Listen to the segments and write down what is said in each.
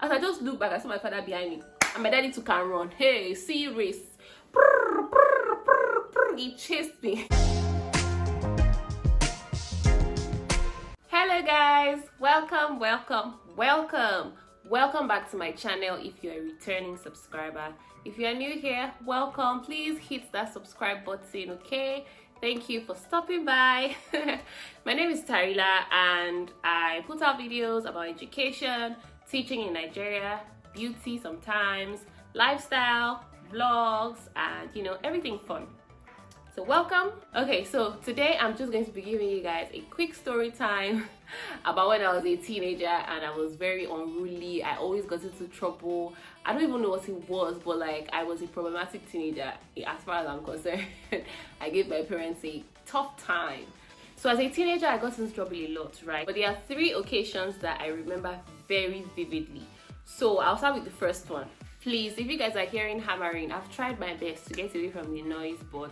As I just looked back, I saw my father behind me, and my daddy took and run. Hey, see race. He chased me. Hello guys, welcome back to my channel. If you're a returning subscriber, if you're new here, welcome. Please hit that subscribe button, okay? Thank you for stopping by. My name is Tarila and I put out videos about education, teaching in Nigeria, beauty sometimes, lifestyle, vlogs, and everything fun. So welcome. Okay, so today I'm just going to be giving you guys a quick story time about when I was a teenager and I was very unruly. I always got into trouble. I don't even know what it was, but like I was a problematic teenager as far as I'm concerned. I gave my parents a tough time. So as a teenager, I got into trouble a lot, right? But there are 3 occasions that I remember very vividly. So I'll start with the first one. Please, if you guys are hearing hammering, I've tried my best to get away from the noise, but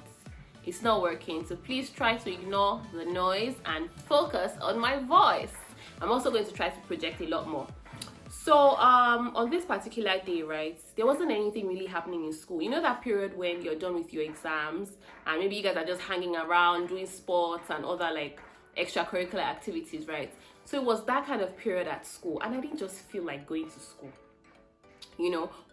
it's not working. So please try to ignore the noise and focus on my voice. I'm also going to try to project a lot more. So on this particular day, right, there wasn't anything really happening in school. You know that period when you're done with your exams and maybe you guys are just hanging around doing sports and other like extracurricular activities, right? So it was that kind of period at school and I didn't just feel like going to school.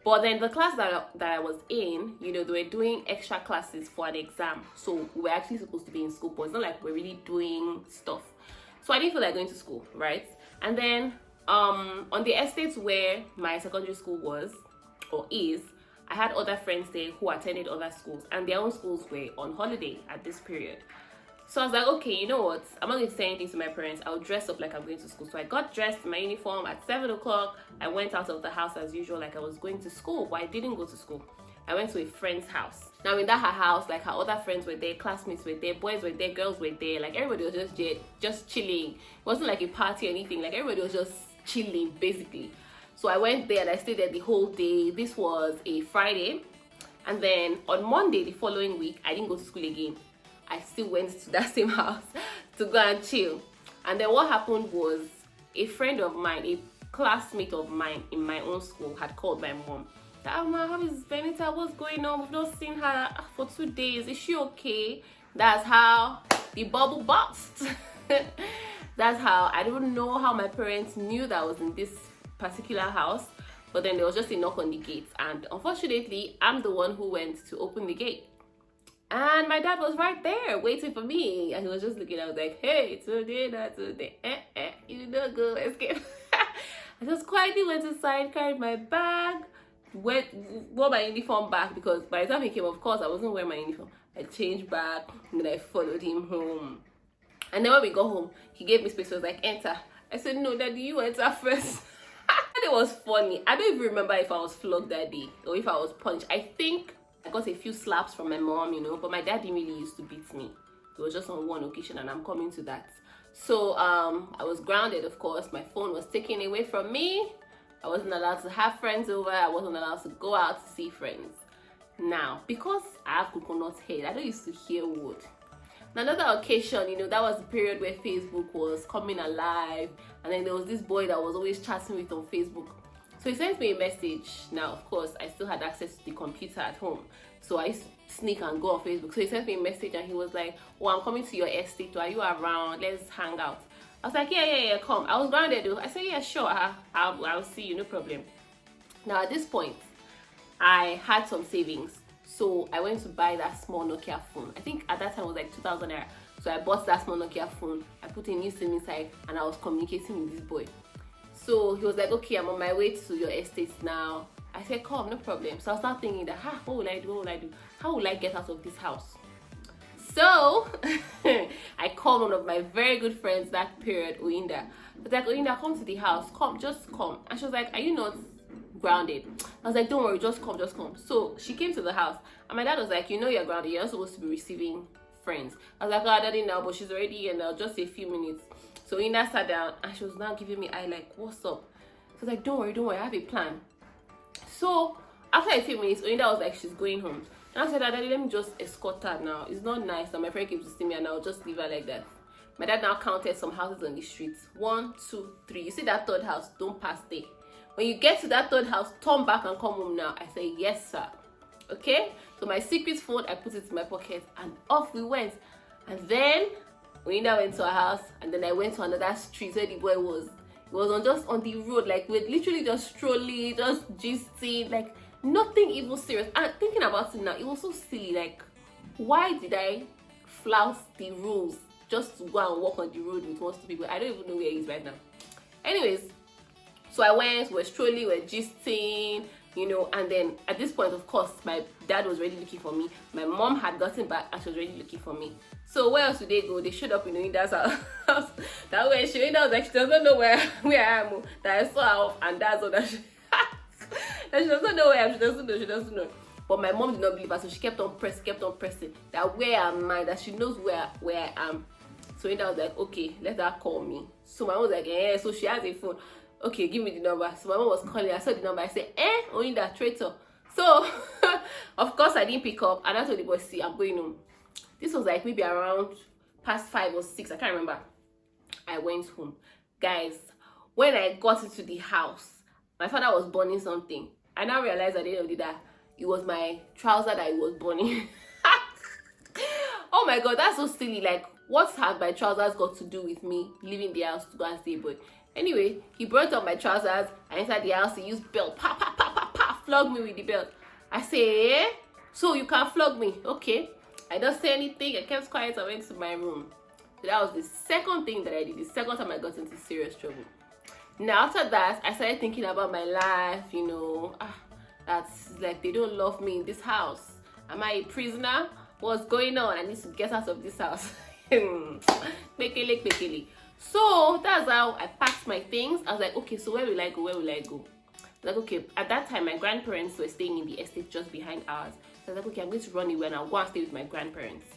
But then the class that I was in, they were doing extra classes for an exam, so we were actually supposed to be in school, but it's not like we're really doing stuff. So I didn't feel like going to school, right? And then on the estates where my secondary school was or is, I had other friends there who attended other schools and their own schools were on holiday at this period. So I was like, okay, you know what? I'm not going to say anything to my parents. I'll dress up like I'm going to school. So I got dressed in my uniform at 7 o'clock. I went out of the house as usual, like I was going to school, but I didn't go to school. I went to a friend's house. Now in that her house, like her other friends were there, classmates were there, boys were there, girls were there. Like everybody was just chilling. It wasn't like a party or anything. Like everybody was just chilling, basically. So I went there and I stayed there the whole day. This was a Friday. And then on Monday, the following week, I didn't go to school again. I still went to that same house to go and chill. And then what happened was a friend of mine, a classmate of mine in my own school had called my mom. That, "Mama, how is Benita? What's going on? We've not seen her for 2 days. Is she okay?" That's how the bubble burst. That's how, I don't know how my parents knew that I was in this particular house, but then there was just a knock on the gate. And unfortunately, I'm the one who went to open the gate. And my dad was right there waiting for me. And he was just looking. I was like, "Hey, today, not today. You don't go, escape." I just quietly went inside, carried my bag, wore my uniform back because by the time he came, of course, I wasn't wearing my uniform. I changed back and then I followed him home. And then when we got home, he gave me space. He was like, "Enter." I said, "No, Daddy, you enter first." And it was funny. I don't even remember if I was flogged that day or if I was punched. I think I got a few slaps from my mom, but my dad didn't really used to beat me. It was just on one occasion and I'm coming to that. So I was grounded, of course. My phone was taken away from me. I wasn't allowed to have friends over. I wasn't allowed to go out to see friends. Now, because I have coconut head, I don't used to hear word. Another occasion, that was the period where Facebook was coming alive. And then there was this boy that was always chatting with on Facebook. So he sent me a message. Now, of course, I still had access to the computer at home. So I used to sneak and go on Facebook. So he sent me a message and he was like, "Oh, I'm coming to your estate. Are you around? Let's hang out." I was like, yeah, come. I was grounded though. I said, "Yeah, sure. I'll see you, no problem." Now, at this point, I had some savings. So I went to buy that small Nokia phone. I think at that time it was like 2,000 naira. So I bought that small Nokia phone. I put a new SIM inside and I was communicating with this boy. So he was like, "Okay, I'm on my way to your estate now." I said, "Come, no problem." So I started thinking that, what will I do? How will I get out of this house? So I called one of my very good friends that period, Oyinda. I was like, "Oyinda, come to the house. Come, just come." And she was like, "Are you not grounded?" I was like, "Don't worry, just come. So she came to the house and my dad was like, "You're grounded. You're not supposed to be receiving friends." I was like, "Oh, Daddy, now, but she's already here now, just a few minutes." So Ina sat down and she was now giving me eye like, "What's up?" So I was like, don't worry, I have a plan." So after a few minutes, Oinda was like, she's going home. And I said, "Daddy, let me just escort her now. It's not nice that my friend keeps to see me and I'll just leave her like that." My dad now counted some houses on the street. 1, 2, 3. You see that third house? Don't pass there. when you get to that third house, turn back and come home now. I said, yes, sir. Okay, so my secret phone, I put it in my pocket, and off we went. And then we now went to our house, and then I went to another street where the boy was. It was just on the road, like we're literally just strolling, just gisting, like nothing even serious. And thinking about it now, it was so silly. Like, why did I flout the rules just to go and walk on the road with most people? I don't even know where he is right now. Anyways, so I went, we're strolling, we're gisting, you know, and then at this point, of course, my dad was already looking for me. My mom had gotten back and she was already looking for me. So where else did they go? They showed up in Oinda's house. That way, she was like, she doesn't know where I am. That I saw her off, and that's all that she... that she doesn't know where I am. She doesn't know. But my mom did not believe her, so she kept on pressing. That where am I? That she knows where I am. So Oinda was like, okay, let her call me. So my mom was like, so she has a phone. Okay, give me the number. So my mom was calling. I saw the number. I said, Oinda, traitor. So, of course, I didn't pick up. And I told the boy, see, I'm going home. This was like maybe around past 5 or 6. I can't remember. I went home. Guys, when I got into the house, my father was burning something. I now realized at the end of the day, it was my trouser that he was burning. Oh my God, that's so silly. Like, what has my trousers got to do with me leaving the house to go and stay? But anyway, he brought up my trousers. I entered the house. He used belt. Flog me with the belt. I say, so you can flog me. Okay. I don't say anything. I kept quiet. I went to my room. So that was the second thing that I did. The second time I got into serious trouble. Now after that, I started thinking about my life. You know, that's like they don't love me in this house. Am I a prisoner? What's going on? I need to get out of this house. Bekele. So that's how I packed my things. I was like, okay, so where will I go? Like, okay, at that time my grandparents were staying in the estate just behind ours. So I was like, okay, I'm going to run away and I'll go and stay with my grandparents.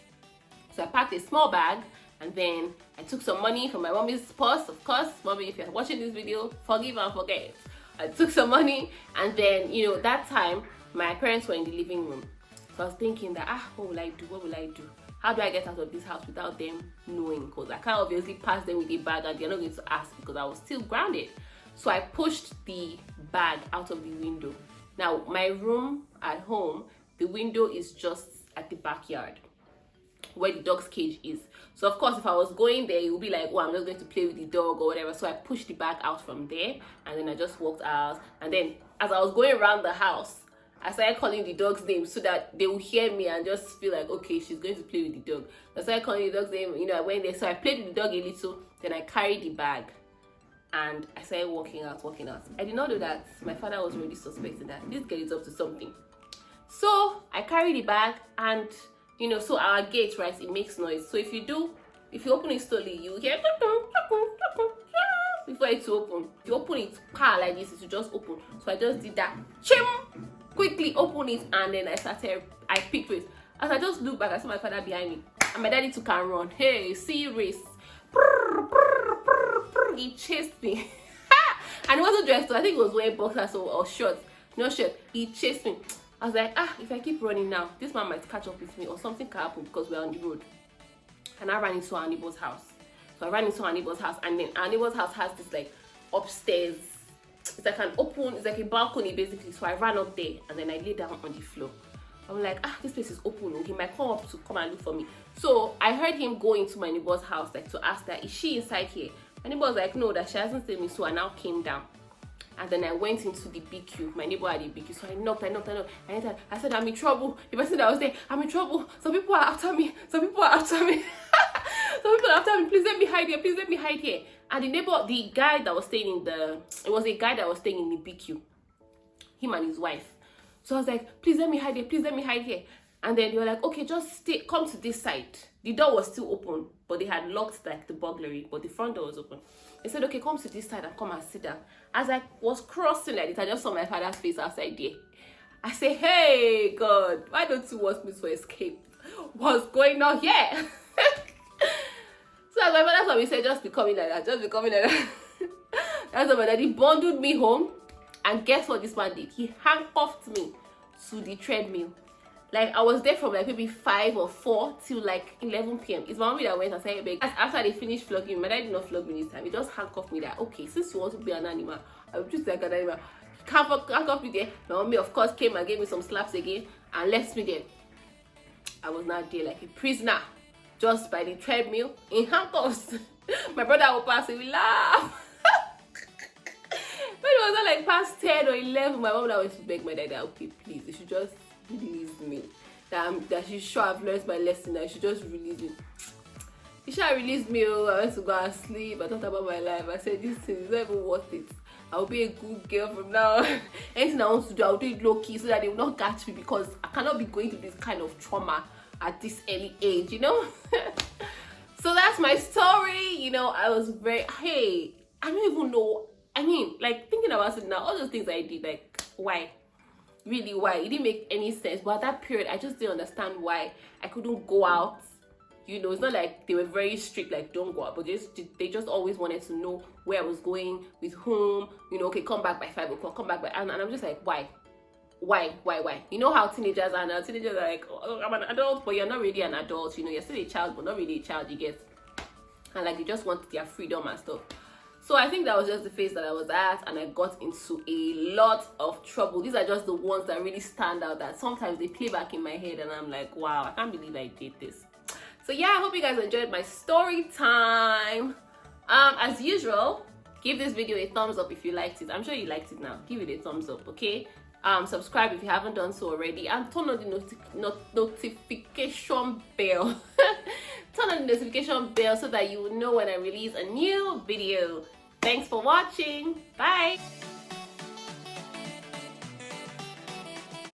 So I packed a small bag, and then I took some money from my mommy's purse. Of course, mommy, if you're watching this video, forgive and forget. I took some money, and then, you know, that time my parents were in the living room. So I was thinking that, what will I do? How do I get out of this house without them knowing? Because I can't obviously pass them with a bag and they're not going to ask because I was still grounded. So I pushed the bag out of the window. Now, my room at home, the window is just at the backyard where the dog's cage is. So of course, if I was going there, it would be like, oh, I'm just going to play with the dog or whatever. So I pushed the bag out from there, and then I just walked out. And then as I was going around the house, I started calling the dog's name so that they would hear me and just feel like, okay, she's going to play with the dog. I started calling the dog's name, you know, I went there. So I played with the dog a little, then I carried the bag and I started walking out. I did not know that my father was already suspecting that this girl is up to something. So I carried the bag, and you know, so our gate, right, it makes noise. So if you open it slowly, you hear before it's open. If you open it like this, it will just open. So I just did that. Chim! Quickly open it, and then I picked it. As I just looked back, I saw my father behind me, and my daddy took and run. Hey, see race. He chased me. And he wasn't dressed, so I think he was wearing boxers or shorts. No shirt. He chased me. I was like, if I keep running now, this man might catch up with me or something can happen because we're on the road. And I ran into our neighbor's house. So I ran into our neighbor's house, and then our neighbor's house has this like upstairs. It's like it's like a balcony basically. So I ran up there, and then I lay down on the floor. I'm like, this place is open. He might come up to come and look for me. So I heard him go into my neighbor's house, like to ask that, is she inside here? My neighbor was like, no, that she hasn't seen me. So I now came down. And then I went into the BQ. My neighbor had a BQ. So I knocked. I said, I'm in trouble. The person that was there, I'm in trouble. Some people are after me. Some people are after me. Please let me hide here. And the neighbor, the guy that was staying in a guy that was staying in the BQ. Him and his wife. So I was like, please let me hide here. And then they were like, okay, just come to this side. The door was still open, but they had locked like the burglary, but the front door was open. They said, okay, come to this side and come and sit down. As I was crossing like this, I just saw my father's face outside there. I said, hey, God, why don't you want me to escape? What's going on here? So as my father told me, said, just becoming like that. That's what my daddy bundled me home. And guess what this man did? He handcuffed me to the treadmill. Like, I was there from like maybe 5 or 4 till like 11 p.m. It's my mommy that went and said, after they finished flogging me, my dad did not flog me this time. He just handcuffed me that, okay, since you want to be an animal, I was just like an animal. Handcuffed me there. My mommy, of course, came and gave me some slaps again and left me there. I was not there like a prisoner, just by the treadmill in handcuffs. My brother would pass and we laugh. When it was like past 10 or 11, my mom now went to beg my dad, okay, please, they should just release me. That she sure I've learned my lesson, that she should just release me. He should have released me. I went to go and sleep. I thought about my life. I said, this thing is not even worth it. I'll be a good girl from now. Anything I want to do, I'll do it low key so that they will not catch me, because I cannot be going through this kind of trauma at this early age, you know. So that's my story. You know, I was very, hey, I don't even know. I mean, like, thinking about it now, all those things I did, like, why? Really, why? It didn't make any sense. But at that period, I just didn't understand why I couldn't go out. You know, it's not like they were very strict, like, don't go out, but they just always wanted to know where I was going, with whom, you know, okay, come back by 5 o'clock, come back by, and I'm just like, why? You know how teenagers are now. Teenagers are like, oh, I'm an adult, but you're not really an adult, you know, you're still a child, but not really a child, you get. And like, they just want their freedom and stuff. So I think that was just the phase that I was at, and I got into a lot of trouble. These are just the ones that really stand out, that sometimes they play back in my head and I'm like, wow, I can't believe I did this. So yeah, I hope you guys enjoyed my story time. As usual, give this video a thumbs up if you liked it. I'm sure you liked it now. Give it a thumbs up, okay? Subscribe if you haven't done so already, and turn on the notification bell. Turn on the notification bell so that you will know when I release a new video. Thanks for watching. Bye.